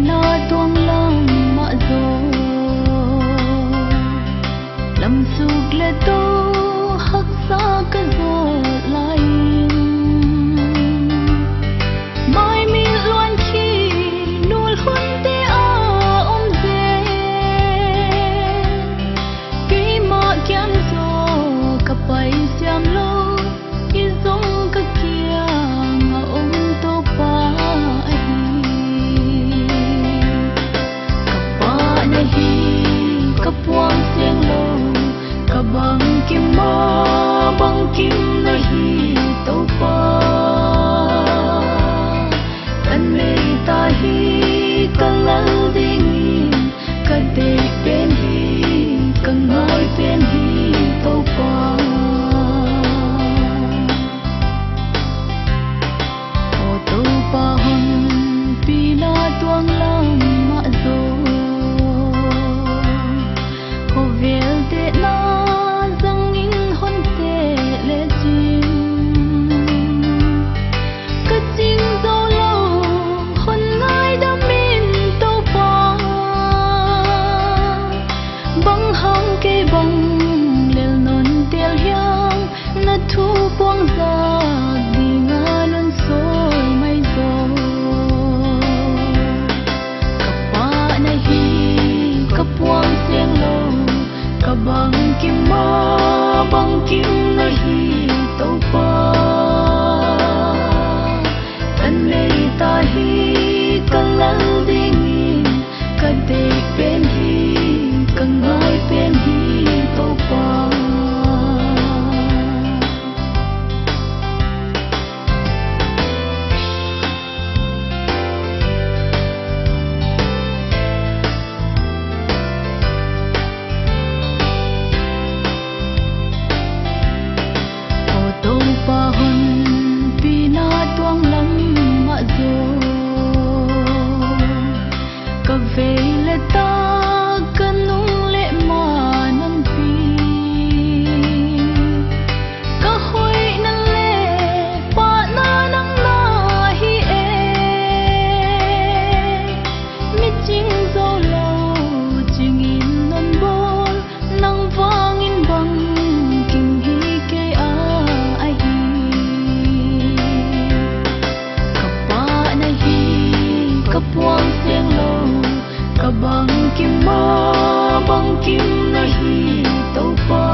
na tuang lang ma zo lam suk le to hak sa ka zo lai mai mi luan khi nul hun te a om ze ki ma kyam zo ka pai siam lo ki zong ka kia nga om to pa ai ka pa na hi ka puang siang lo ka bang kim ma bang kim na hi to pa tan me ta hi ka lal ding ka de ben hi ka ngai ben hi to pa o to pa hon pi na tuang lam ma zo ho vel te na zang ning hon te le jing ka jing zo lo hon ngai da min to pa bang hang ke bang lel non tel yang na thu puang za di nga lon sol mai zo ka pa na hi ka puang siang lo ka bang kim ma bang kim na hi to pa tan le ta hi ka lal ding ka de ben hi ka ngai ben hi to pa o to pa hon pi na tuang lam ma zo ka ve le ta ka nung le ma nam pi ka hoi na le pa na nang na hi e mi ching zo lo ching in non bol nang vang in bang kim hi ke a ai hi ka pa na hi ka puang siang lo ka bang kim ma bang kim na hi to pa